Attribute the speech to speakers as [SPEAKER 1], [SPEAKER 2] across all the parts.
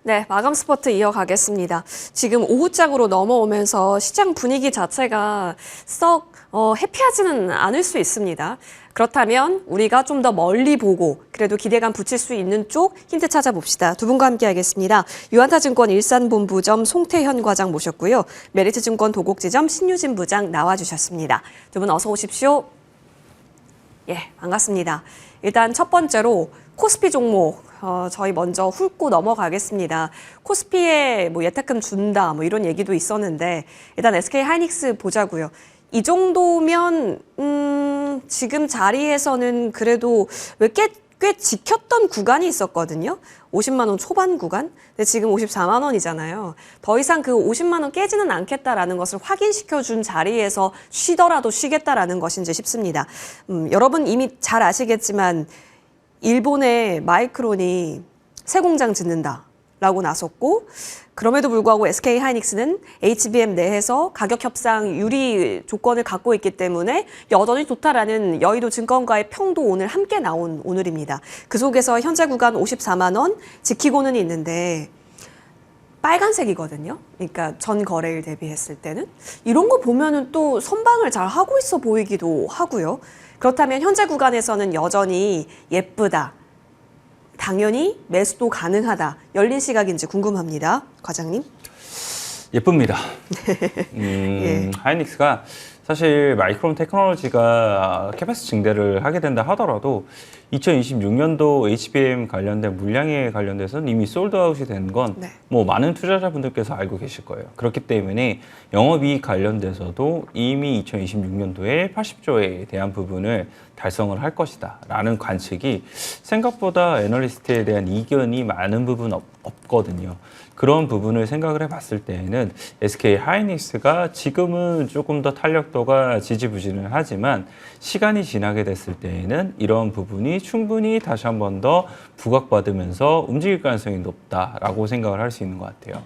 [SPEAKER 1] 네, 마감 스퍼트 이어가겠습니다. 지금 오후장으로 넘어오면서 시장 분위기 자체가 썩 해피하지는 않을 수 있습니다. 그렇다면 우리가 좀 더 멀리 보고 그래도 기대감 붙일 수 있는 쪽 힌트 찾아봅시다. 두 분과 함께 하겠습니다. 유한타증권 일산본부점 송태현 과장 모셨고요. 메리트증권 도곡지점 신유진 부장 나와주셨습니다. 두 분 어서 오십시오. 예, 반갑습니다. 일단 첫 번째로 코스피 종목 저희 먼저 훑고 넘어가겠습니다. 코스피에 뭐 예탁금 준다 뭐 이런 얘기도 있었는데 일단 SK 하이닉스 보자고요. 이 정도면 지금 자리에서는 그래도 꽤 지켰던 구간이 있었거든요. 50만 원 초반 구간. 근데 지금 54만 원이잖아요. 더 이상 그 50만 원 깨지는 않겠다라는 것을 확인시켜준 자리에서 쉬더라도 쉬겠다라는 것인지 싶습니다. 여러분 이미 잘 아시겠지만 일본의 마이크론이 새 공장 짓는다라고 나섰고 그럼에도 불구하고 SK 하이닉스는 HBM 내에서 가격 협상 유리 조건을 갖고 있기 때문에 여전히 좋다라는 여의도 증권가의 평도 오늘 함께 나온 오늘입니다. 그 속에서 현재 구간 54만 원 지키고는 있는데 빨간색이거든요. 그러니까 전 거래일 대비했을 때는 이런 거 보면은 또 선방을 잘 하고 있어 보이기도 하고요. 그렇다면 현재 구간에서는 여전히 예쁘다. 당연히 매수도 가능하다. 열린 시각인지 궁금합니다. 과장님.
[SPEAKER 2] 예쁩니다.
[SPEAKER 1] 예.
[SPEAKER 2] 하이닉스가 사실 마이크론 테크놀로지가 캐패시티 증대를 하게 된다 하더라도 2026년도 HBM 관련된 물량에 관련돼서는 이미 솔드아웃이 된 건 뭐 많은 투자자분들께서 알고 계실 거예요. 그렇기 때문에 영업이익 관련돼서도 이미 2026년도에 80조에 대한 부분을 달성을 할 것이다 라는 관측이 생각보다 애널리스트에 대한 이견이 많은 부분 없거든요. 그런 부분을 생각을 해봤을 때에는 SK 하이닉스가 지금은 조금 더 탄력도가 지지부진을 하지만 시간이 지나게 됐을 때에는 이런 부분이 충분히 다시 한 번 더 부각받으면서 움직일 가능성이 높다라고 생각을 할 수 있는 것 같아요.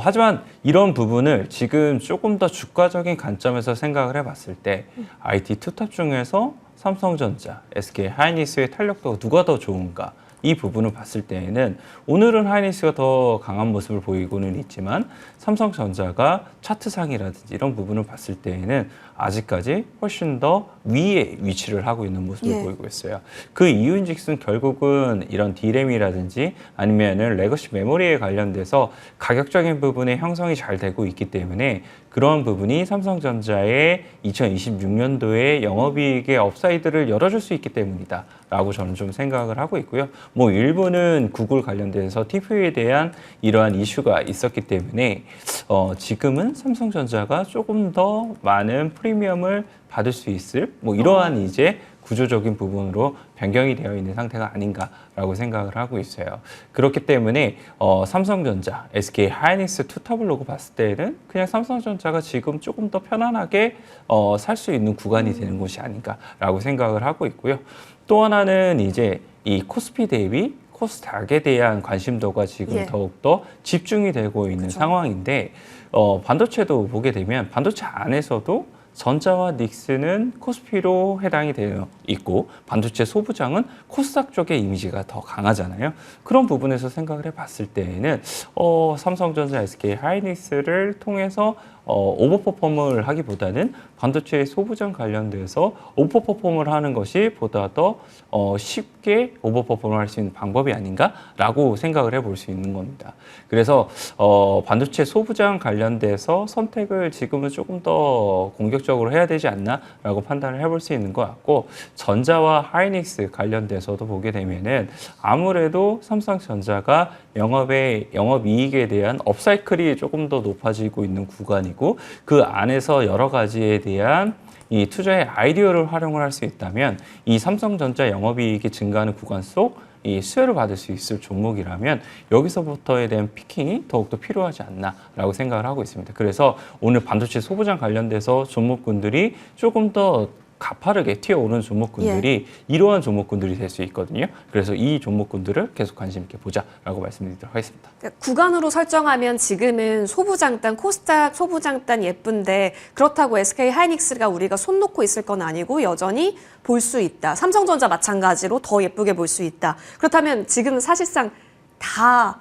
[SPEAKER 2] 하지만 이런 부분을 지금 조금 더 주가적인 관점에서 생각을 해봤을 때 IT 투탑 중에서 삼성전자, SK 하이닉스의 탄력도가 누가 더 좋은가? 이 부분을 봤을 때에는 오늘은 하이닉스가 더 강한 모습을 보이고는 있지만 삼성전자가 차트상이라든지 이런 부분을 봤을 때에는 아직까지 훨씬 더 위에 위치를 하고 있는 모습을 보이고 있어요. 그 이유인즉슨 결국은 이런 D램이라든지 아니면은 레거시 메모리에 관련돼서 가격적인 부분의 형성이 잘 되고 있기 때문에 그런 부분이 삼성전자의 2026년도에 영업이익의 업사이드를 열어줄 수 있기 때문이다 라고 저는 좀 생각을 하고 있고요. 뭐 일부는 구글 관련돼서 TPU에 대한 이러한 이슈가 있었기 때문에 지금은 삼성전자가 조금 더 많은 프리미엄을 받을 수 있을 뭐 이러한 이제 구조적인 부분으로 변경이 되어 있는 상태가 아닌가라고 생각을 하고 있어요. 그렇기 때문에 삼성전자, SK 하이닉스 투탑을 놓고 봤을 때는 그냥 삼성전자가 지금 조금 더 편안하게 살 수 있는 구간이 되는 곳이 아닌가라고 생각을 하고 있고요. 또 하나는 이제 이 코스피 대비 코스닥에 대한 관심도가 지금 더욱더 집중이 되고 있는 상황인데 반도체도 보게 되면 반도체 안에서도 전자와 닉스는 코스피로 해당이 되어 있고 반도체 소부장은 코스닥 쪽의 이미지가 더 강하잖아요. 그런 부분에서 생각을 해봤을 때에는 삼성전자, SK 하이닉스를 통해서 오버퍼폼을 하기보다는 반도체 소부장 관련돼서 오버퍼폼을 하는 것이 보다 더 쉽게 오버퍼폼을 할 수 있는 방법이 아닌가라고 생각을 해볼 수 있는 겁니다. 그래서 반도체 소부장 관련돼서 선택을 지금은 조금 더 공격적으로 해야 되지 않나라고 판단을 해볼 수 있는 것 같고 전자와 하이닉스 관련돼서도 보게 되면은 아무래도 삼성전자가 영업이익에 대한 업사이클이 조금 더 높아지고 있는 구간이고 그 안에서 여러 가지에 대한 이 투자의 아이디어를 활용을 할 수 있다면 이 삼성전자 영업이익이 증가하는 구간 속 이 수혜를 받을 수 있을 종목이라면 여기서부터에 대한 피킹이 더욱더 필요하지 않나라고 생각을 하고 있습니다. 그래서 오늘 반도체 소부장 관련돼서 종목군들이 조금 더 가파르게 튀어오르는 종목군들이 이러한 종목군들이 될 수 있거든요. 그래서 이 종목군들을 계속 관심 있게 보자라고 말씀드리도록 하겠습니다.
[SPEAKER 1] 그러니까 구간으로 설정하면 지금은 소부장단, 코스닥 소부장단 예쁜데 그렇다고 SK 하이닉스가 우리가 손 놓고 있을 건 아니고 여전히 볼 수 있다. 삼성전자 마찬가지로 더 예쁘게 볼 수 있다. 그렇다면 지금 사실상 다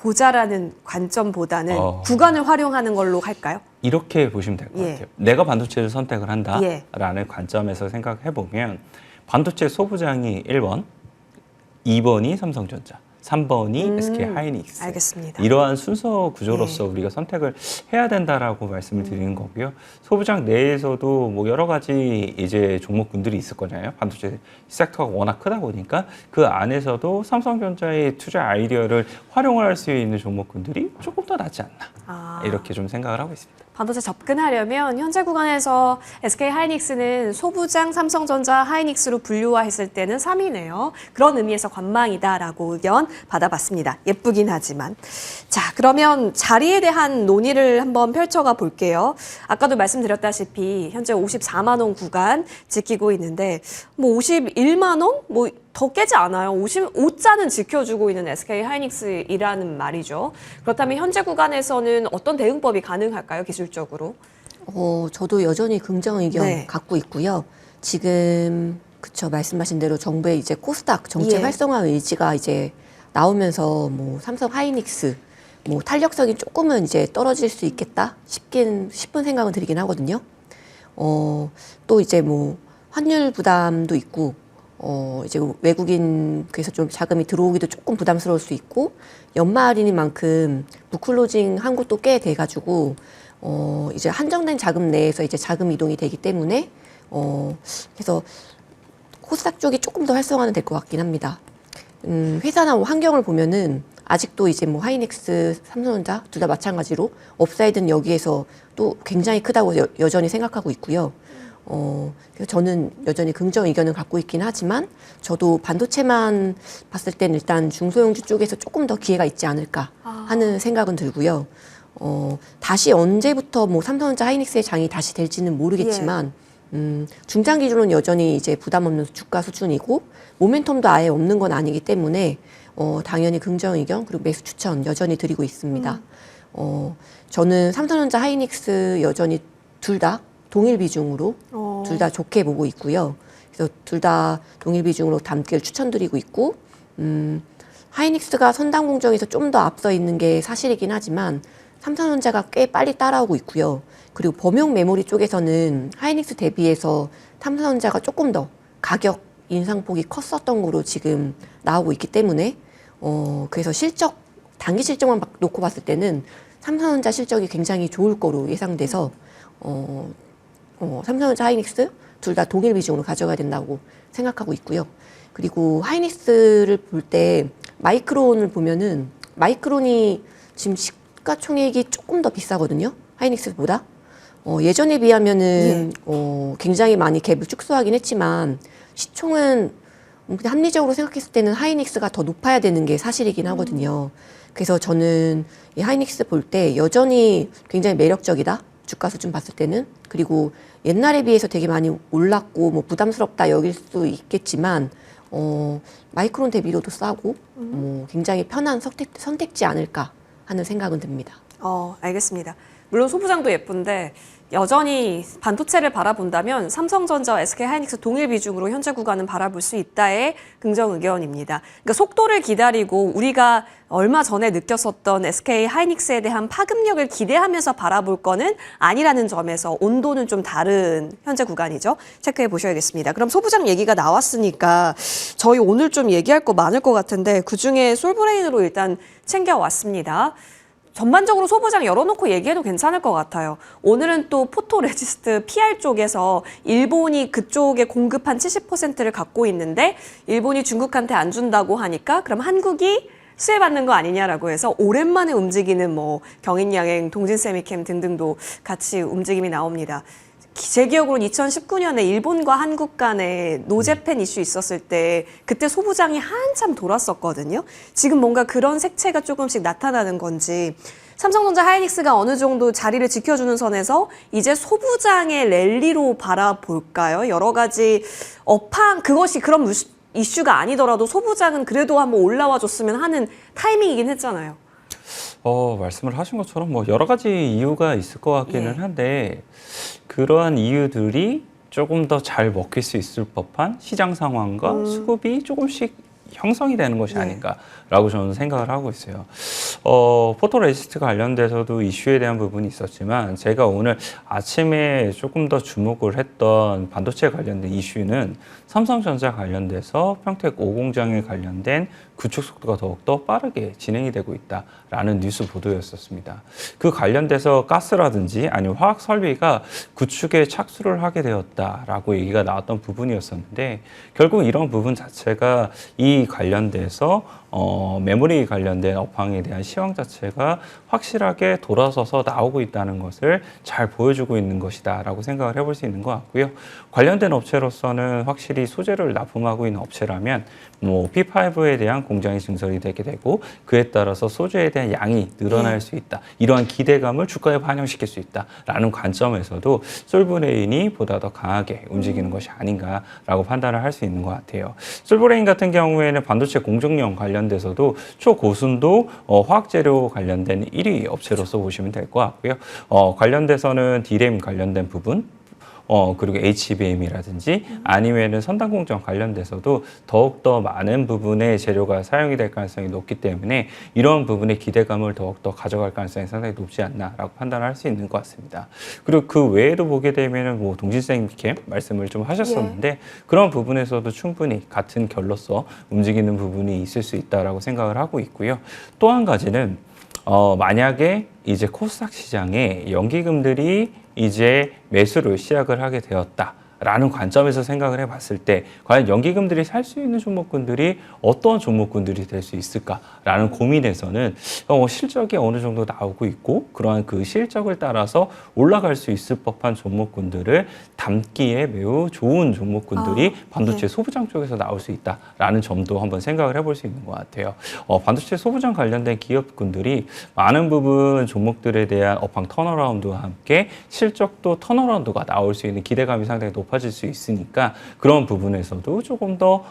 [SPEAKER 1] 보자라는 관점보다는 구간을 활용하는 걸로 할까요?
[SPEAKER 2] 이렇게 보시면 될 것
[SPEAKER 1] 예.
[SPEAKER 2] 같아요. 내가 반도체를 선택을
[SPEAKER 1] 예.
[SPEAKER 2] 한다라는 관점에서 생각해 보면 반도체 소부장이 1번, 2번이 삼성전자, 3번이 SK 하이닉스.
[SPEAKER 1] 알겠습니다.
[SPEAKER 2] 이러한 순서 구조로서
[SPEAKER 1] 예.
[SPEAKER 2] 우리가 선택을 해야 된다라고 말씀을 드리는 거고요. 소부장 내에서도 뭐 여러 가지 이제 종목군들이 있을 거잖아요. 반도체 섹터가 워낙 크다 보니까 그 안에서도 삼성전자의 투자 아이디어를 활용을 할 수 있는 종목군들이 조금 더 낫지 않나. 이렇게 좀 생각을 하고 있습니다.
[SPEAKER 1] 반도체 접근하려면 현재 구간에서 SK 하이닉스는 소부장, 삼성전자, 하이닉스로 분류화했을 때는 3위네요. 그런 의미에서 관망이다라고 의견 받아봤습니다. 예쁘긴 하지만. 자, 그러면 자리에 대한 논의를 한번 펼쳐가 볼게요. 아까도 말씀드렸다시피 현재 54만 원 구간 지키고 있는데 뭐 51만 원? 뭐 더 깨지 않아요. 55자는 지켜주고 있는 SK 하이닉스이라는 말이죠. 그렇다면 현재 구간에서는 어떤 대응법이 가능할까요, 기술적으로?
[SPEAKER 3] 저도 여전히 긍정 의견
[SPEAKER 1] 네.
[SPEAKER 3] 갖고 있고요. 지금 그쵸 말씀하신 대로 정부의 이제 코스닥 정책
[SPEAKER 1] 예.
[SPEAKER 3] 활성화 의지가 이제 나오면서 뭐 삼성 하이닉스 뭐 탄력성이 조금은 이제 떨어질 수 있겠다 싶은 생각은 들긴 하거든요. 또 이제 뭐 환율 부담도 있고 이제 외국인 그래서 좀 자금이 들어오기도 조금 부담스러울 수 있고 연말인 만큼 부클로징 한 곳도 꽤 돼가지고 이제 한정된 자금 내에서 이제 자금 이동이 되기 때문에 그래서 코스닥 쪽이 조금 더 활성화는 될 것 같긴 합니다. 회사나 환경을 보면은 아직도 이제 뭐 하이닉스, 삼성전자 둘 다 마찬가지로 업사이드는 여기에서 또 굉장히 크다고 여전히 생각하고 있고요. 그래서 저는 여전히 긍정 의견을 갖고 있긴 하지만 저도 반도체만 봤을 때는 일단 중소형주 쪽에서 조금 더 기회가 있지 않을까 하는 생각은 들고요. 다시 언제부터 뭐 삼성전자 하이닉스의 장이 다시 될지는 모르겠지만 중장 기준은 여전히 이제 부담 없는 주가 수준이고 모멘텀도 아예 없는 건 아니기 때문에 당연히 긍정 의견 그리고 매수 추천 여전히 드리고 있습니다. 저는 삼성전자 하이닉스 여전히 둘 다 동일 비중으로 둘 다 좋게 보고 있고요. 그래서 둘 다 동일 비중으로 담기를 추천드리고 있고 하이닉스가 선당 공정에서 좀 더 앞서 있는 게 사실이긴 하지만 삼성전자가 꽤 빨리 따라오고 있고요. 그리고 범용 메모리 쪽에서는 하이닉스 대비해서 삼성전자가 조금 더 가격 인상폭이 컸었던 거로 지금 나오고 있기 때문에 그래서 실적 단기 실적만 놓고 봤을 때는 삼성전자 실적이 굉장히 좋을 거로 예상돼서 삼성전자 하이닉스 둘 다 동일 비중으로 가져가야 된다고 생각하고 있고요. 그리고 하이닉스를 볼 때 마이크론을 보면은 마이크론이 지금 시가총액이 조금 더 비싸거든요. 하이닉스보다. 예전에 비하면은 굉장히 많이 갭을 축소하긴 했지만 시총은 그냥 합리적으로 생각했을 때는 하이닉스가 더 높아야 되는 게 사실이긴 하거든요. 그래서 저는 이 하이닉스 볼 때 여전히 굉장히 매력적이다. 주가 수준 봤을 때는. 그리고 옛날에 비해서 되게 많이 올랐고 뭐 부담스럽다 여길 수 있겠지만 마이크론 대비로도 싸고 굉장히 편한 선택지 않을까 하는 생각은 듭니다.
[SPEAKER 1] 알겠습니다. 물론 소부장도 예쁜데 여전히 반도체를 바라본다면 삼성전자, SK 하이닉스 동일 비중으로 현재 구간은 바라볼 수 있다의 긍정 의견입니다. 그러니까 속도를 기다리고 우리가 얼마 전에 느꼈었던 SK 하이닉스에 대한 파급력을 기대하면서 바라볼 거는 아니라는 점에서 온도는 좀 다른 현재 구간이죠. 체크해 보셔야겠습니다. 그럼 소부장 얘기가 나왔으니까 저희 오늘 좀 얘기할 거 많을 것 같은데 그중에 솔브레인으로 일단 챙겨왔습니다. 전반적으로 소부장 열어놓고 얘기해도 괜찮을 것 같아요. 오늘은 또 포토레지스트 PR 쪽에서 일본이 그쪽에 공급한 70%를 갖고 있는데 일본이 중국한테 안 준다고 하니까 그럼 한국이 수혜받는 거 아니냐라고 해서 오랜만에 움직이는 뭐 경인양행, 동진세미캠 등등도 같이 움직임이 나옵니다. 제 기억으로는 2019년에 일본과 한국 간에 노재팬 이슈 있었을 때 그때 소부장이 한참 돌았었거든요. 지금 뭔가 그런 색채가 조금씩 나타나는 건지 삼성전자 하이닉스가 어느 정도 자리를 지켜주는 선에서 이제 소부장의 랠리로 바라볼까요? 여러 가지 그것이 그런 이슈가 아니더라도 소부장은 그래도 한번 올라와 줬으면 하는 타이밍이긴 했잖아요.
[SPEAKER 2] 말씀을 하신 것처럼 뭐 여러 가지 이유가 있을 것 같기는 한데 그러한 이유들이 조금 더 잘 먹힐 수 있을 법한 시장 상황과 수급이 조금씩 형성이 되는 것이 아닌가라고 저는 생각을 하고 있어요. 포토레지스트 관련돼서도 이슈에 대한 부분이 있었지만 제가 오늘 아침에 조금 더 주목을 했던 반도체 관련된 이슈는 삼성전자 관련돼서 평택 5공장에 관련된 구축 속도가 더욱더 빠르게 진행이 되고 있다라는 뉴스 보도였었습니다. 그 관련돼서 가스라든지 아니면 화학 설비가 구축에 착수를 하게 되었다라고 얘기가 나왔던 부분이었었는데 결국 이런 부분 자체가 이 관련돼서 메모리 관련된 업황에 대한 시황 자체가 확실하게 돌아서서 나오고 있다는 것을 잘 보여주고 있는 것이다라고 생각을 해볼 수 있는 것 같고요. 관련된 업체로서는 확실히 소재를 납품하고 있는 업체라면 뭐 P5에 대한 공장이 증설이 되게 되고 그에 따라서 소재에 대한 양이 늘어날 수 있다. 이러한 기대감을 주가에 반영시킬 수 있다라는 관점에서도 솔브레인이 보다 더 강하게 움직이는 것이 아닌가라고 판단을 할 수 있는 것 같아요. 솔브레인 같은 경우에는 반도체 공정용 관련돼서도 초고순도 화학재료 관련된 1위 업체로서 보시면 될 것 같고요. 관련돼서는 D램 관련된 부분 그리고 HBM이라든지 아니면은 선단 공정 관련돼서도 더욱더 많은 부분의 재료가 사용이 될 가능성이 높기 때문에 이런 부분의 기대감을 더욱더 가져갈 가능성이 상당히 높지 않나라고 판단을 할 수 있는 것 같습니다. 그리고 그 외에도 보게 되면은 뭐 동진생캠 말씀을 좀 하셨었는데 그런 부분에서도 충분히 같은 결로서 움직이는 부분이 있을 수 있다라고 생각을 하고 있고요. 또 한 가지는 만약에 이제 코스닥 시장에 연기금들이 이제 매수를 시작을 하게 되었다라는 관점에서 생각을 해봤을 때 과연 연기금들이 살 수 있는 종목군들이 어떤 종목군들이 될 수 있을까라는 고민에서는 실적이 어느 정도 나오고 있고 그러한 그 실적을 따라서 올라갈 수 있을 법한 종목군들을 담기에 매우 좋은 종목군들이 반도체 소부장 쪽에서 나올 수 있다라는 점도 한번 생각을 해볼 수 있는 것 같아요. 반도체 소부장 관련된 기업군들이 많은 부분 종목들에 대한 업황 턴어라운드와 함께 실적도 턴어라운드가 나올 수 있는 기대감이 상당히 높아질 수 있으니까 그런 부분에서도 조금 더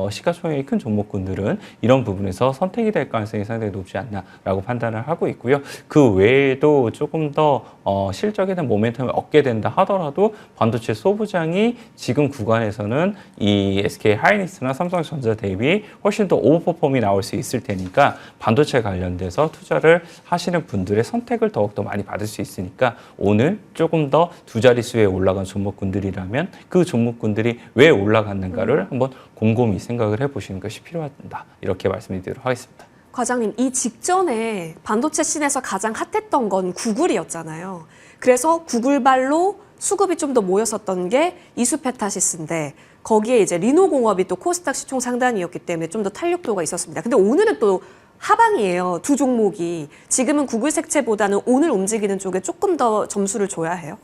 [SPEAKER 2] 시가총액이 큰 종목군들은 이런 부분에서 선택이 될 가능성이 상당히 높지 않나라고 판단을 하고 있고요. 그 외에도 조금 더 실적에 대한 모멘텀을 얻게 된다 하더라도 반도체 소부장이 지금 구간에서는 이 SK 하이닉스나 삼성전자 대비 훨씬 더 오버퍼폼이 나올 수 있을 테니까 반도체 관련돼서 투자를 하시는 분들의 선택을 더욱더 많이 받을 수 있으니까 오늘 조금 더 두 자릿수에 올라간 종목군들이라면 그 종목군들이 왜 올라갔는가를 한번 곰곰이 생각을 해보시는 것이 필요하다. 이렇게 말씀드리도록 하겠습니다.
[SPEAKER 1] 과장님, 이 직전에 반도체 씬에서 가장 핫했던 건 구글이었잖아요. 그래서 구글발로 수급이 좀 더 모였었던 게 이수페타시스인데 거기에 이제 리노공업이 또 코스닥 시총 상단이었기 때문에 좀 더 탄력도가 있었습니다. 근데 오늘은 또 하방이에요. 두 종목이. 지금은 구글 색채보다는 오늘 움직이는 쪽에 조금 더 점수를 줘야 해요.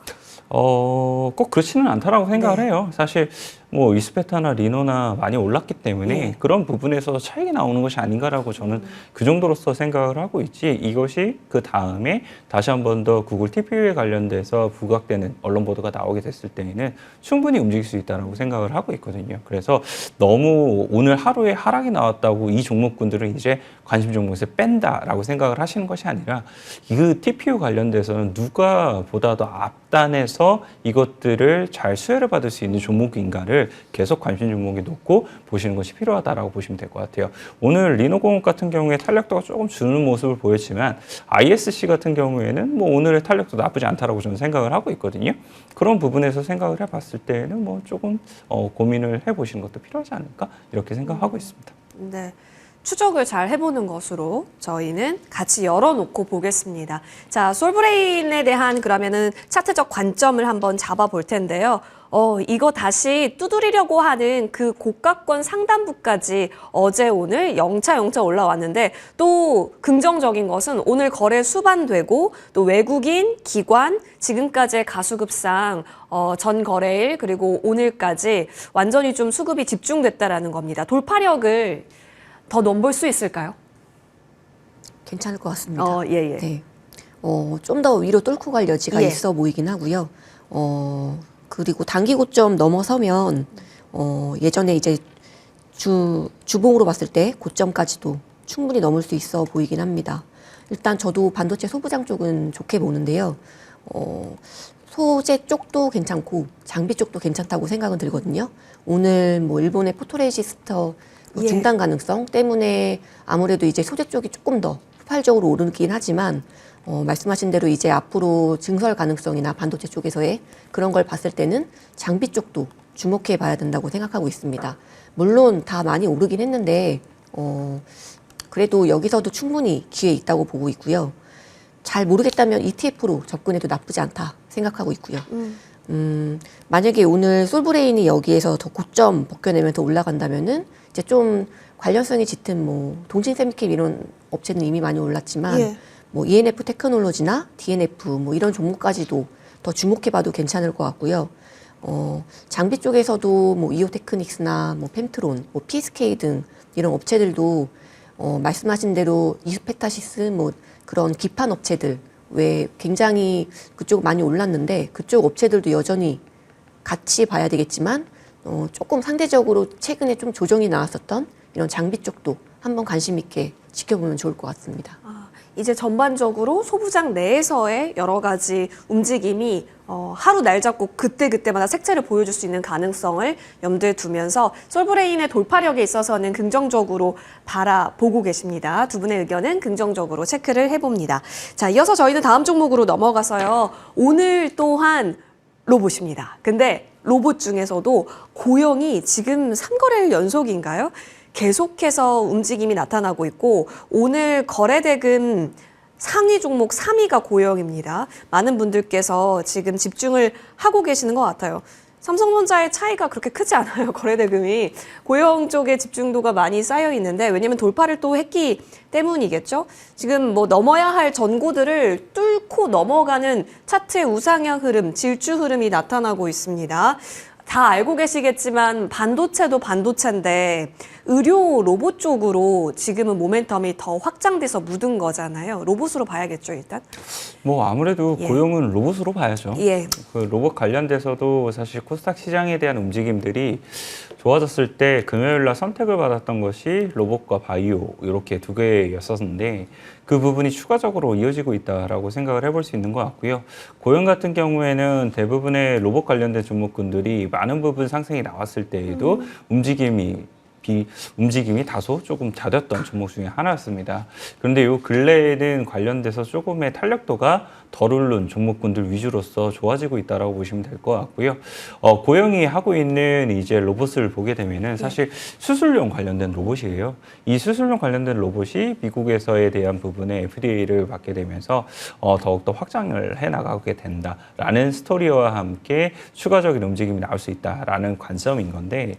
[SPEAKER 2] 꼭 그렇지는 않다라고 생각을 해요. 사실 뭐 이스페타나 리노나 많이 올랐기 때문에 그런 부분에서 차이가 나오는 것이 아닌가라고 저는 그 정도로서 생각을 하고 있지 이것이 그 다음에 다시 한 번 더 구글 TPU에 관련돼서 부각되는 언론 보도가 나오게 됐을 때에는 충분히 움직일 수 있다고 생각을 하고 있거든요. 그래서 너무 오늘 하루에 하락이 나왔다고 이 종목군들은 이제 관심 종목에서 뺀다라고 생각을 하시는 것이 아니라 그 TPU 관련돼서는 누가 보다 더 앞단에서 이것들을 잘 수혜를 받을 수 있는 종목인가를 계속 관심 종목이 높고 보시는 것이 필요하다라고 보시면 될 것 같아요. 오늘 리노공업 같은 경우에 탄력도가 조금 주는 모습을 보였지만 ISC 같은 경우에는 뭐 오늘의 탄력도 나쁘지 않다라고 저는 생각을 하고 있거든요. 그런 부분에서 생각을 해봤을 때는 뭐 조금 고민을 해보시는 것도 필요하지 않을까 이렇게 생각하고 있습니다.
[SPEAKER 1] 네. 추적을 잘 해보는 것으로 저희는 같이 열어놓고 보겠습니다. 자, 솔브레인에 대한 그러면은 차트적 관점을 한번 잡아볼 텐데요. 이거 다시 두드리려고 하는 그 고가권 상단부까지 어제 오늘 영차 올라왔는데 또 긍정적인 것은 오늘 거래 수반되고 또 외국인, 기관, 지금까지의 가수급상 전 거래일 그리고 오늘까지 완전히 좀 수급이 집중됐다라는 겁니다. 돌파력을 더 넘볼 수 있을까요?
[SPEAKER 3] 괜찮을 것 같습니다.
[SPEAKER 1] 예.
[SPEAKER 3] 네. 좀 더 위로 뚫고 갈 여지가
[SPEAKER 1] 예.
[SPEAKER 3] 있어 보이긴 하고요. 그리고 단기 고점 넘어서면 예전에 이제 주봉으로 봤을 때 고점까지도 충분히 넘을 수 있어 보이긴 합니다. 일단 저도 반도체 소부장 쪽은 좋게 보는데요. 소재 쪽도 괜찮고 장비 쪽도 괜찮다고 생각은 들거든요. 오늘 뭐 일본의 포토레지스터
[SPEAKER 1] 예.
[SPEAKER 3] 중단 가능성 때문에 아무래도 이제 소재 쪽이 조금 더 폭발적으로 오르긴 하지만 말씀하신 대로 이제 앞으로 증설 가능성이나 반도체 쪽에서의 그런 걸 봤을 때는 장비 쪽도 주목해 봐야 된다고 생각하고 있습니다. 물론 다 많이 오르긴 했는데 그래도 여기서도 충분히 기회 있다고 보고 있고요. 잘 모르겠다면 ETF로 접근해도 나쁘지 않다 생각하고 있고요. 만약에 오늘 솔브레인이 여기에서 더 고점 벗겨내면서 올라간다면은 이제 좀 관련성이 짙은 뭐 동신 세미캠 이런 업체는 이미 많이 올랐지만
[SPEAKER 1] 예.
[SPEAKER 3] 뭐 ENF 테크놀로지나 DNF 뭐 이런 종목까지도 더 주목해봐도 괜찮을 것 같고요. 장비 쪽에서도 뭐 이오테크닉스나 뭐 펜트론, 뭐 PSK 등 이런 업체들도 말씀하신 대로 이스페타시스 뭐 그런 기판 업체들 왜 굉장히 그쪽 많이 올랐는데 그쪽 업체들도 여전히 같이 봐야 되겠지만 조금 상대적으로 최근에 좀 조정이 나왔었던 이런 장비 쪽도 한번 관심 있게 지켜보면 좋을 것 같습니다.
[SPEAKER 1] 이제 전반적으로 소부장 내에서의 여러 가지 움직임이 하루 날 잡고 그때그때마다 색채를 보여줄 수 있는 가능성을 염두에 두면서 솔브레인의 돌파력에 있어서는 긍정적으로 바라보고 계십니다. 두 분의 의견은 긍정적으로 체크를 해봅니다. 자, 이어서 저희는 다음 종목으로 넘어가서요. 오늘 또한 로봇입니다. 근데 로봇 중에서도 고영이 지금 3거래일 연속인가요? 계속해서 움직임이 나타나고 있고 오늘 거래대금 상위 종목 3위가 고영입니다. 많은 분들께서 지금 집중을 하고 계시는 것 같아요. 삼성전자의 차이가 그렇게 크지 않아요. 거래대금이. 고영 쪽에 집중도가 많이 쌓여 있는데 왜냐면 돌파를 또 했기 때문이겠죠. 지금 뭐 넘어야 할 전고들을 뚫고 넘어가는 차트의 우상향 흐름, 질주 흐름이 나타나고 있습니다. 다 알고 계시겠지만 반도체도 반도체인데 의료 로봇 쪽으로 지금은 모멘텀이 더 확장돼서 묻은 거잖아요. 로봇으로 봐야겠죠, 일단?
[SPEAKER 2] 뭐 아무래도
[SPEAKER 1] 예.
[SPEAKER 2] 고용은 로봇으로 봐야죠.
[SPEAKER 1] 예.
[SPEAKER 2] 그 로봇 관련돼서도 사실 코스닥 시장에 대한 움직임들이 좋아졌을 때 금요일 날 선택을 받았던 것이 로봇과 바이오 이렇게 두 개였었는데 그 부분이 추가적으로 이어지고 있다라고 생각을 해볼 수 있는 것 같고요. 고용 같은 경우에는 대부분의 로봇 관련된 종목군들이 많은 부분 상승이 나왔을 때에도 움직임이 다소 조금 잦았던 종목 중에 하나였습니다. 그런데 요 근래에는 관련돼서 조금의 탄력도가 덜 오른 종목군들 위주로서 좋아지고 있다라고 보시면 될 것 같고요. 고영이 하고 있는 이제 로봇을 보게 되면은 사실 수술용 관련된 로봇이에요. 이 수술용 관련된 로봇이 미국에서에 대한 부분에 FDA를 받게 되면서 더욱더 확장을 해 나가게 된다라는 스토리와 함께 추가적인 움직임이 나올 수 있다라는 관점인 건데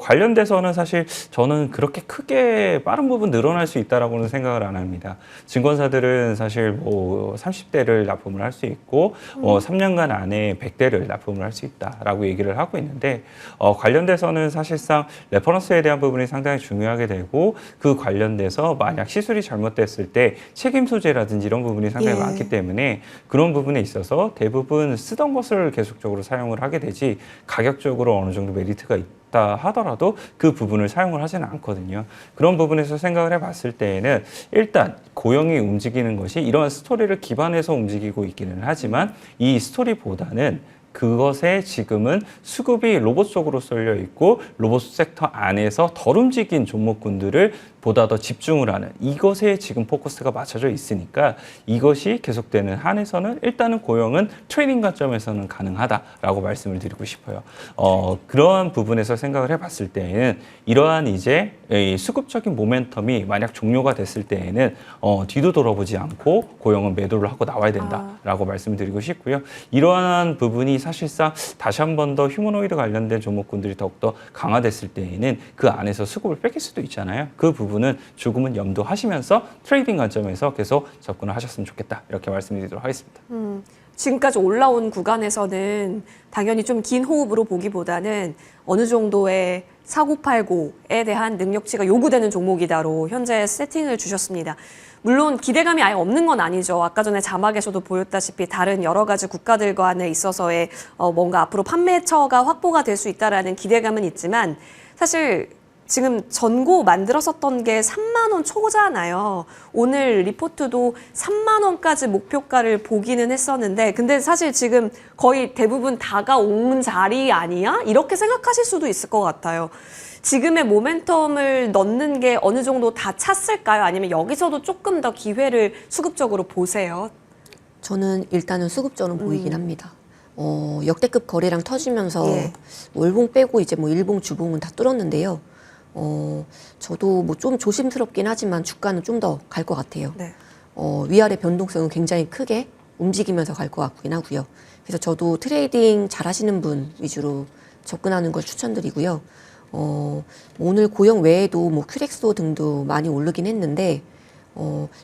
[SPEAKER 2] 관련돼서는 사실 저는 그렇게 크게 빠른 부분 늘어날 수 있다라고는 생각을 안 합니다. 증권사들은 사실 뭐 30대를 납품을 할 수 있고 3년간 안에 100대를 납품을 할 수 있다라고 얘기를 하고 있는데 관련돼서는 사실상 레퍼런스에 대한 부분이 상당히 중요하게 되고 그 관련돼서 만약 시술이 잘못됐을 때 책임 소재라든지 이런 부분이 상당히 많기 때문에 그런 부분에 있어서 대부분 쓰던 것을 계속적으로 사용을 하게 되지 가격적으로 어느 정도 메리트가 있다 하더라도 그 부분을 사용을 하지는 않거든요. 그런 부분에서 생각을 해봤을 때에는 일단 고영이 움직이는 것이 이러한 스토리를 기반해서 움직이고 있기는 하지만 이 스토리보다는 그것에 지금은 수급이 로봇 쪽으로 쏠려 있고 로봇 섹터 안에서 덜 움직인 종목군들을 보다 더 집중을 하는 이것에 지금 포커스가 맞춰져 있으니까 이것이 계속되는 한에서는 일단은 고영은 트레이딩 관점에서는 가능하다라고 말씀을 드리고 싶어요. 그러한 부분에서 생각을 해봤을 때에는 이러한 이제 수급적인 모멘텀이 만약 종료가 됐을 때에는 뒤도 돌아보지 않고 고영은 매도를 하고 나와야 된다라고 말씀을 드리고 싶고요. 이러한 부분이 사실상 다시 한 번 더 휴머노이드 관련된 종목군들이 더욱더 강화됐을 때에는 그 안에서 수급을 뺏길 수도 있잖아요. 그 부분은 조금은 염두하시면서 트레이딩 관점에서 계속 접근을 하셨으면 좋겠다. 이렇게 말씀드리도록 하겠습니다.
[SPEAKER 1] 지금까지 올라온 구간에서는 당연히 좀 긴 호흡으로 보기보다는 어느 정도의 사고팔고에 대한 능력치가 요구되는 종목이다로 현재 세팅을 주셨습니다. 물론 기대감이 아예 없는 건 아니죠. 아까 전에 자막에서도 보였다시피 다른 여러 가지 국가들 간에 있어서의 뭔가 앞으로 판매처가 확보가 될 수 있다라는 기대감은 있지만 사실 지금 전고 만들었었던 게 3만 원 초잖아요. 오늘 리포트도 3만 원까지 목표가를 보기는 했었는데 근데 사실 지금 거의 대부분 다가온 자리 아니야? 이렇게 생각하실 수도 있을 것 같아요. 지금의 모멘텀을 넣는 게 어느 정도 다 찼을까요? 아니면 여기서도 조금 더 기회를 수급적으로 보세요?
[SPEAKER 3] 저는 일단은 수급적으로 보이긴 합니다. 역대급 거래량 터지면서 월봉 빼고 이제 뭐 일봉, 주봉은 다 뚫었는데요. 저도 뭐 좀 조심스럽긴 하지만 주가는 좀 더 갈 것 같아요.
[SPEAKER 1] 네.
[SPEAKER 3] 위아래 변동성은 굉장히 크게 움직이면서 갈 것 같긴 하고요. 그래서 저도 트레이딩 잘 하시는 분 위주로 접근하는 걸 추천드리고요. 오늘 고영 외에도 뭐 큐렉소 등도 많이 오르긴 했는데,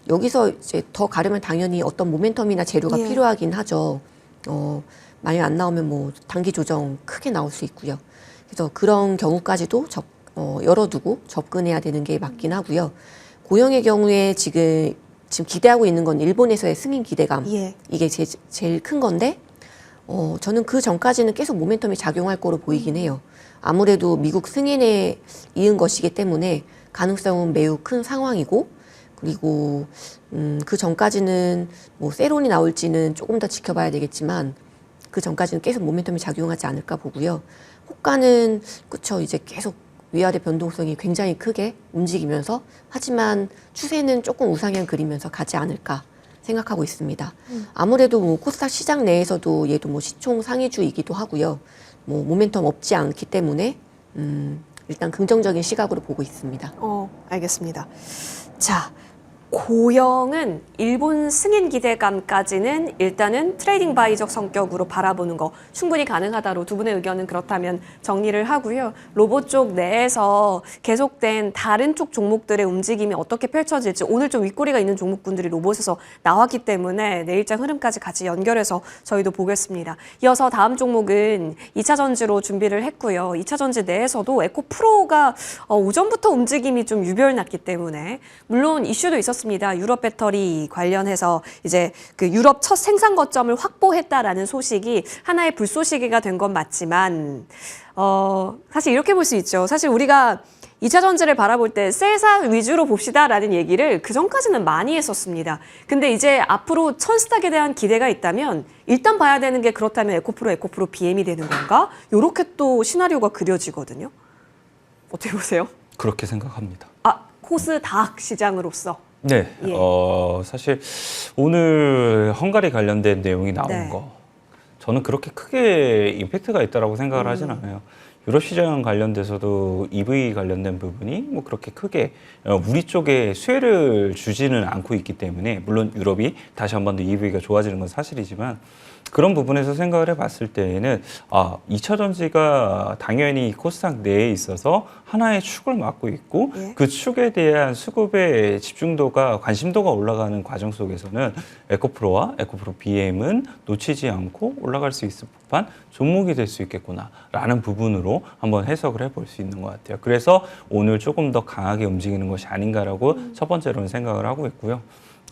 [SPEAKER 3] 여기서 이제 더 가려면 당연히 어떤 모멘텀이나 재료가 필요하긴 하죠. 만약 안 나오면 뭐 단기 조정 크게 나올 수 있고요. 그래서 그런 경우까지도 열어두고 접근해야 되는 게 맞긴 하고요. 고영의 경우에 지금 기대하고 있는 건 일본에서의 승인 기대감. 이게 제일 큰 건데, 저는 그 전까지는 계속 모멘텀이 작용할 거로 보이긴 해요. 아무래도 미국 승인에 이은 것이기 때문에 가능성은 매우 큰 상황이고, 그리고 그 전까지는 뭐 세론이 나올지는 조금 더 지켜봐야 되겠지만 그 전까지는 계속 모멘텀이 작용하지 않을까 보고요. 호가는 그쵸, 이제 계속 위아래 변동성이 굉장히 크게 움직이면서, 하지만 추세는 조금 우상향 그리면서 가지 않을까 생각하고 있습니다. 아무래도 뭐 코스닥 시장 내에서도 얘도 뭐 시총 상위주이기도 하고요. 뭐 모멘텀 없지 않기 때문에 일단 긍정적인 시각으로 보고 있습니다.
[SPEAKER 1] 알겠습니다. 자, 고영은 일본 승인 기대감까지는 일단은 트레이딩 바이적 성격으로 바라보는 거 충분히 가능하다로 두 분의 의견은 그렇다면 정리를 하고요. 로봇 쪽 내에서 계속된 다른 쪽 종목들의 움직임이 어떻게 펼쳐질지 오늘 좀 윗꼬리가 있는 종목군들이 로봇에서 나왔기 때문에 내일장 흐름까지 같이 연결해서 저희도 보겠습니다. 이어서 다음 종목은 2차 전지로 준비를 했고요. 2차 전지 내에서도 에코프로가 오전부터 움직임이 좀 유별났기 때문에 물론 이슈도 있었습니다. 유럽 배터리 관련해서 이제 그 유럽 첫 생산 거점을 확보했다라는 소식이 하나의 불소식이가 된 건 맞지만 사실 이렇게 볼 수 있죠. 사실 우리가 2차 전지를 바라볼 때 셀사 위주로 봅시다라는 얘기를 그 전까지는 많이 했었습니다. 근데 이제 앞으로 천스닥에 대한 기대가 있다면 일단 봐야 되는 게 그렇다면 에코프로 BM이 되는 건가? 이렇게 또 시나리오가 그려지거든요. 어떻게 보세요?
[SPEAKER 2] 그렇게 생각합니다.
[SPEAKER 1] 코스닥 시장으로서.
[SPEAKER 2] 네, 사실 오늘 헝가리 관련된 내용이 나온 거 저는 그렇게 크게 임팩트가 있다라고 생각을 하진 않아요. 유럽 시장 관련돼서도 EV 관련된 부분이 뭐 그렇게 크게 우리 쪽에 수혜를 주지는 않고 있기 때문에, 물론 유럽이 다시 한 번 더 EV가 좋아지는 건 사실이지만, 그런 부분에서 생각을 해봤을 때에는 2차 전지가 당연히 코스닥 내에 있어서 하나의 축을 맡고 있고 그 축에 대한 수급의 집중도가, 관심도가 올라가는 과정 속에서는 에코프로와 에코프로 BM은 놓치지 않고 올라갈 수 있을 법한 종목이 될 수 있겠구나라는 부분으로 한번 해석을 해볼 수 있는 것 같아요. 그래서 오늘 조금 더 강하게 움직이는 것이 아닌가라고 첫 번째로는 생각을 하고 있고요.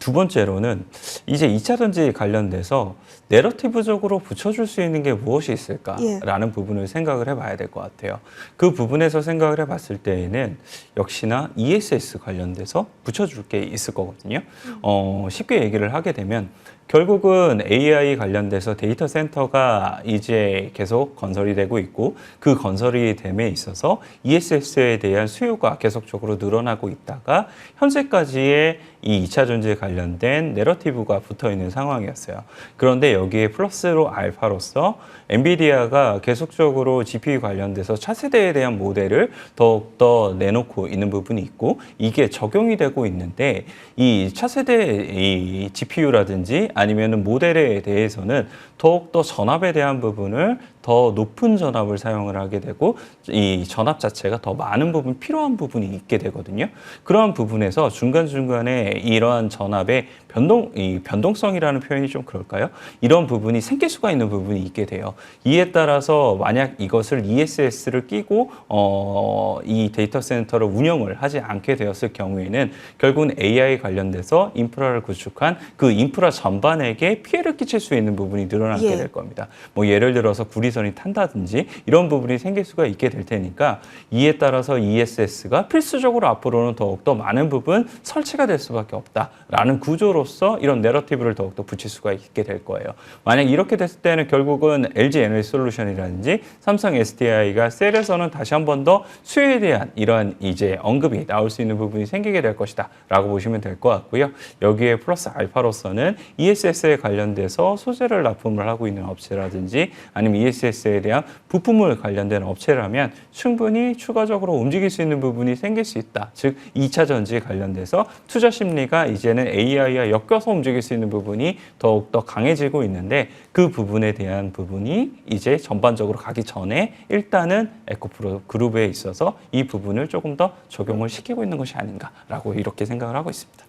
[SPEAKER 2] 두 번째로는 이제 2차 전지 관련돼서 내러티브적으로 붙여줄 수 있는 게 무엇이 있을까라는 부분을 생각을 해봐야 될 것 같아요. 그 부분에서 생각을 해봤을 때에는 역시나 ESS 관련돼서 붙여줄 게 있을 거거든요. 쉽게 얘기를 하게 되면 결국은 AI 관련돼서 데이터 센터가 이제 계속 건설이 되고 있고, 그 건설이 됨에 있어서 ESS에 대한 수요가 계속적으로 늘어나고 있다가 현재까지의 이 2차 전지에 관련된 내러티브가 붙어 있는 상황이었어요. 그런데 여기에 플러스로 알파로서 엔비디아가 계속적으로 GPU 관련돼서 차세대에 대한 모델을 더욱더 내놓고 있는 부분이 있고, 이게 적용이 되고 있는데, 이 차세대 이 GPU라든지 아니면은 모델에 대해서는 더욱더 전압에 대한 부분을 더 높은 전압을 사용을 하게 되고, 이 전압 자체가 더 많은 부분, 필요한 부분이 있게 되거든요. 그러한 부분에서 중간중간에 이러한 전압의 변동성이라는 표현이 좀 그럴까요? 이런 부분이 생길 수가 있는 부분이 있게 돼요. 이에 따라서 만약 이것을 ESS를 끼고 이 데이터 센터를 운영을 하지 않게 되었을 경우에는 결국은 AI 관련돼서 인프라를 구축한 그 인프라 전반에게 피해를 끼칠 수 있는 부분이 늘어나게 될 겁니다. 뭐 예를 들어서 구리 경계선이 탄다든지 이런 부분이 생길 수가 있게 될 테니까 이에 따라서 ESS가 필수적으로 앞으로는 더욱더 많은 부분 설치가 될 수밖에 없다라는 구조로서 이런 내러티브를 더욱더 붙일 수가 있게 될 거예요. 만약 이렇게 됐을 때는 결국은 LG 에너지 솔루션이라든지 삼성 SDI가 셀에서는 다시 한 번 더 수요에 대한 이러한 이제 언급이 나올 수 있는 부분이 생기게 될 것이다 라고 보시면 될 것 같고요. 여기에 플러스 알파로서는 ESS에 관련돼서 소재를 납품을 하고 있는 업체라든지 아니면 ESS에 대한 부품을 관련된 업체라면 충분히 추가적으로 움직일 수 있는 부분이 생길 수 있다. 즉 2차 전지에 관련돼서 투자 심리가 이제는 AI와 엮여서 움직일 수 있는 부분이 더욱더 강해지고 있는데 그 부분에 대한 부분이 이제 전반적으로 가기 전에 일단은 에코프로 그룹에 있어서 이 부분을 조금 더 적용을 시키고 있는 것이 아닌가라고 이렇게 생각을 하고 있습니다.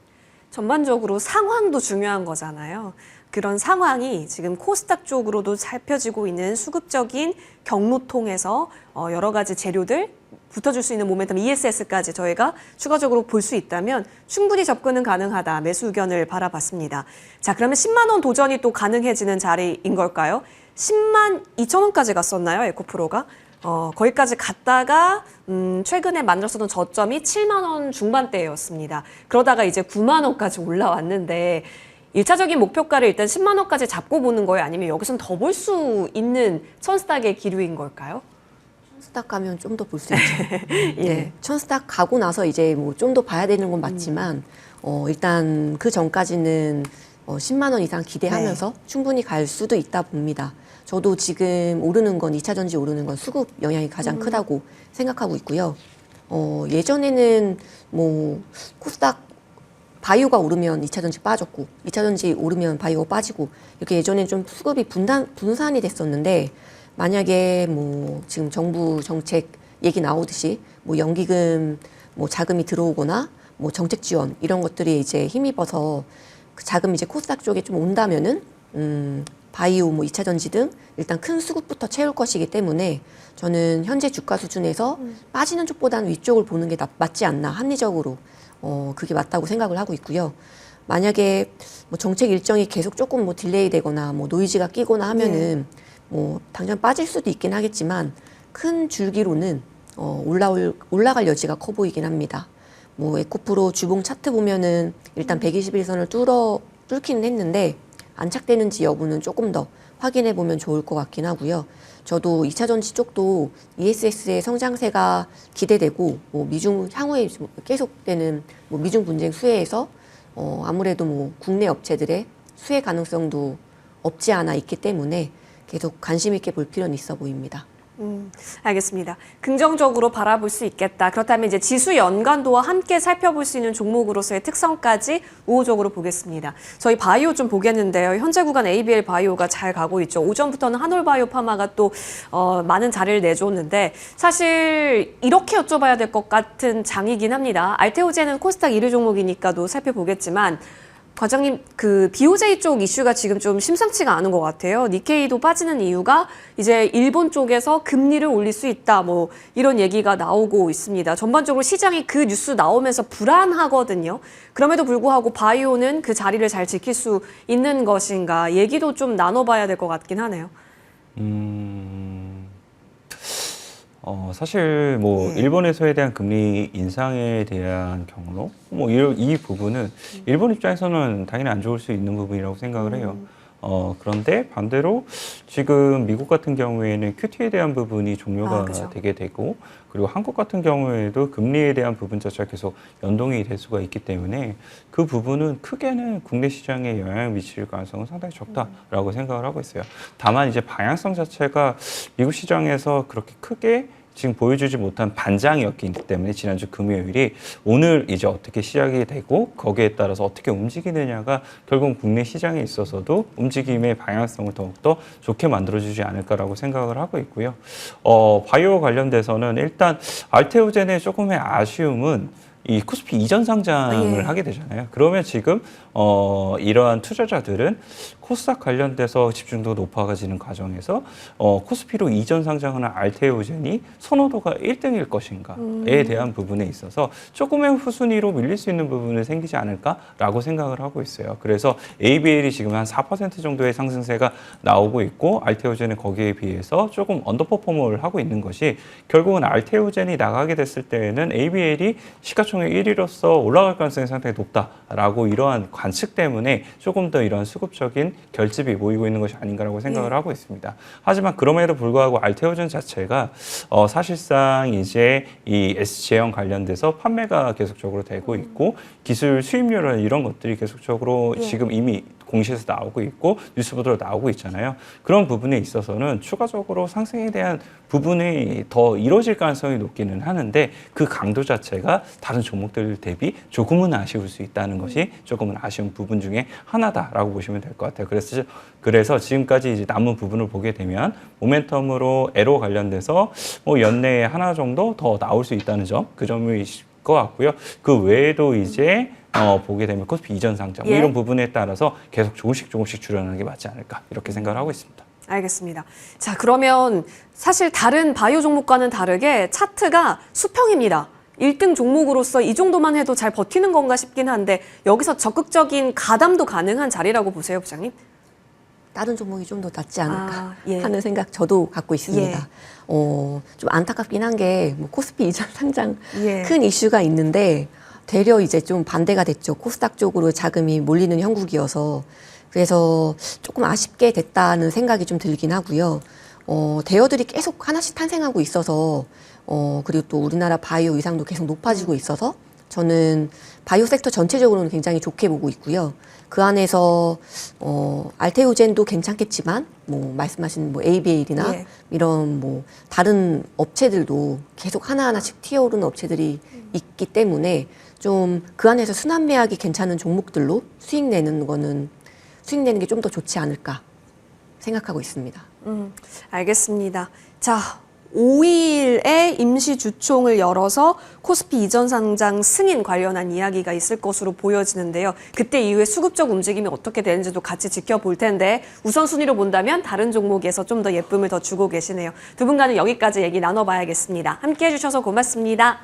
[SPEAKER 1] 전반적으로 상황도 중요한 거잖아요. 그런 상황이 지금 코스닥 쪽으로도 살펴지고 있는 수급적인 경로통에서 여러 가지 재료들 붙어줄 수 있는 모멘텀 ESS까지 저희가 추가적으로 볼 수 있다면 충분히 접근은 가능하다. 매수 의견을 바라봤습니다. 자, 그러면 10만 원 도전이 또 가능해지는 자리인 걸까요? 10만 2천 원까지 갔었나요? 에코프로가? 거기까지 갔다가 최근에 만들었던 저점이 7만 원 중반대였습니다. 그러다가 이제 9만 원까지 올라왔는데 1차적인 목표가를 일단 10만 원까지 잡고 보는 거예요? 아니면 여기서는 더 볼 수 있는 천스닥의 기류인 걸까요?
[SPEAKER 3] 천스닥 가면 좀 더 볼 수 있죠. 네. 천스닥 가고 나서 이제 뭐 좀 더 봐야 되는 건 맞지만 일단 그 전까지는 10만 원 이상 기대하면서 충분히 갈 수도 있다 봅니다. 저도 지금 오르는 건 2차 전지 오르는 건 수급 영향이 가장 크다고 생각하고 있고요. 예전에는 뭐 코스닥 바이오가 오르면 2차 전지 빠졌고 2차 전지 오르면 바이오가 빠지고 이렇게 예전에는 좀 수급이 분산이 됐었는데 만약에 뭐 지금 정부 정책 얘기 나오듯이 뭐 연기금 뭐 자금이 들어오거나 뭐 정책 지원 이런 것들이 이제 힘입어서 그 자금이 이제 코스닥 쪽에 좀 온다면은 바이오 뭐 2차 전지 등 일단 큰 수급부터 채울 것이기 때문에 저는 현재 주가 수준에서 빠지는 쪽보다는 위쪽을 보는 게 맞지 않나 합리적으로 그게 맞다고 생각을 하고 있고요. 만약에 뭐 정책 일정이 계속 조금 뭐 딜레이 되거나 뭐 노이즈가 끼거나 하면은 뭐 당장 빠질 수도 있긴 하겠지만 큰 줄기로는 올라갈 여지가 커 보이긴 합니다. 뭐 에코프로 주봉 차트 보면은 일단 121선을 뚫기는 했는데 안착되는지 여부는 조금 더 확인해 보면 좋을 것 같긴 하고요. 저도 2차 전지 쪽도 ESS의 성장세가 기대되고 뭐 미중 향후에 계속되는 뭐 미중 분쟁 수혜에서 아무래도 뭐 국내 업체들의 수혜 가능성도 없지 않아 있기 때문에 계속 관심 있게 볼 필요는 있어 보입니다.
[SPEAKER 1] 알겠습니다. 긍정적으로 바라볼 수 있겠다. 그렇다면 이제 지수 연관도와 함께 살펴볼 수 있는 종목으로서의 특성까지 우호적으로 보겠습니다. 저희 바이오 좀 보겠는데요. 현재 구간 ABL 바이오가 잘 가고 있죠. 오전부터는 한올바이오 파마가 또 많은 자리를 내줬는데 사실 이렇게 여쭤봐야 될 것 같은 장이긴 합니다. 알테오제는 코스닥 1위 종목이니까도 살펴보겠지만 과장님, 그 BOJ 쪽 이슈가 지금 좀 심상치가 않은 것 같아요. 니케이도 빠지는 이유가 이제 일본 쪽에서 금리를 올릴 수 있다, 뭐 이런 얘기가 나오고 있습니다. 전반적으로 시장이 그 뉴스 나오면서 불안하거든요. 그럼에도 불구하고 바이오는 그 자리를 잘 지킬 수 있는 것인가 얘기도 좀 나눠봐야 될 것 같긴 하네요.
[SPEAKER 2] 사실 뭐 일본에서에 대한 금리 인상에 대한 경로 뭐 이 부분은 일본 입장에서는 당연히 안 좋을 수 있는 부분이라고 생각을 해요. 그런데 반대로 지금 미국 같은 경우에는 QT에 대한 부분이 종료가 되게 되고 그리고 한국 같은 경우에도 금리에 대한 부분 자체가 계속 연동이 될 수가 있기 때문에 그 부분은 크게는 국내 시장에 영향을 미칠 가능성은 상당히 적다라고 생각을 하고 있어요. 다만 이제 방향성 자체가 미국 시장에서 그렇게 크게 지금 보여주지 못한 반장이었기 때문에 지난주 금요일이 오늘 이제 어떻게 시작이 되고 거기에 따라서 어떻게 움직이느냐가 결국 국내 시장에 있어서도 움직임의 방향성을 더욱더 좋게 만들어주지 않을까라고 생각을 하고 있고요. 바이오 관련돼서는 일단 알테오젠의 조금의 아쉬움은 이 코스피 이전 상장을 하게 되잖아요. 그러면 지금 이러한 투자자들은 코스닥 관련돼서 집중도가 높아지는 과정에서 코스피로 이전 상장하는 알테오젠이 선호도가 1등일 것인가에 대한 부분에 있어서 조금의 후순위로 밀릴 수 있는 부분은 생기지 않을까라고 생각을 하고 있어요. 그래서 ABL이 지금 한 4% 정도의 상승세가 나오고 있고 알테오젠은 거기에 비해서 조금 언더퍼폼을 하고 있는 것이 결국은 알테오젠이 나가게 됐을 때에는 ABL이 시가총액 1위로서 올라갈 가능성이 상당히 높다라고 이러한 관측 때문에 조금 더 이런 수급적인 결집이 보이고 있는 것이 아닌가라고 생각을 하고 있습니다. 하지만 그럼에도 불구하고 알테오젠 자체가 사실상 이제 이 SG형 관련돼서 판매가 계속적으로 되고 있고 기술 수입률이나 이런 것들이 계속적으로 지금 이미 공시에서 나오고 있고 뉴스 보도로 나오고 있잖아요. 그런 부분에 있어서는 추가적으로 상승에 대한 부분이 더 이루어질 가능성이 높기는 하는데 그 강도 자체가 다른 종목들 대비 조금은 아쉬울 수 있다는 것이 조금은 아쉬운 부분 중에 하나다라고 보시면 될 것 같아요. 그래서 지금까지 이제 남은 부분을 보게 되면 모멘텀으로 에로 관련돼서 연내에 하나 정도 더 나올 수 있다는 점, 그 점이 있을 것 같고요. 그 외에도 이제 보게 되면 코스피 이전 상장 이런 부분에 따라서 계속 조금씩 줄여나가는 게 맞지 않을까 이렇게 생각을 하고 있습니다.
[SPEAKER 1] 알겠습니다. 자, 그러면 사실 다른 바이오 종목과는 다르게 차트가 수평입니다. 1등 종목으로서 이 정도만 해도 잘 버티는 건가 싶긴 한데 여기서 적극적인 가담도 가능한 자리라고 보세요, 부장님?
[SPEAKER 3] 다른 종목이 좀 더 낫지 않을까
[SPEAKER 1] 예.
[SPEAKER 3] 하는 생각 저도 갖고 있습니다. 좀 안타깝긴 한 게 코스피 이전 상장 큰 이슈가 있는데 되려 이제 좀 반대가 됐죠. 코스닥 쪽으로 자금이 몰리는 형국이어서. 그래서 조금 아쉽게 됐다는 생각이 좀 들긴 하고요. 대여들이 계속 하나씩 탄생하고 있어서 그리고 또 우리나라 바이오 의상도 계속 높아지고 있어서 저는 바이오 섹터 전체적으로는 굉장히 좋게 보고 있고요. 그 안에서 알테오젠도 괜찮겠지만 말씀하신 ABL이나 이런 다른 업체들도 계속 하나하나씩 튀어오르는 업체들이 있기 때문에 좀 그 안에서 순환 매약이 괜찮은 종목들로 수익 내는 게 좀 더 좋지 않을까 생각하고 있습니다.
[SPEAKER 1] 알겠습니다. 자, 5일에 임시 주총을 열어서 코스피 이전 상장 승인 관련한 이야기가 있을 것으로 보여지는데요. 그때 이후에 수급적 움직임이 어떻게 되는지도 같이 지켜볼 텐데 우선순위로 본다면 다른 종목에서 좀 더 예쁨을 더 주고 계시네요. 두 분과는 여기까지 얘기 나눠봐야겠습니다. 함께해 주셔서 고맙습니다.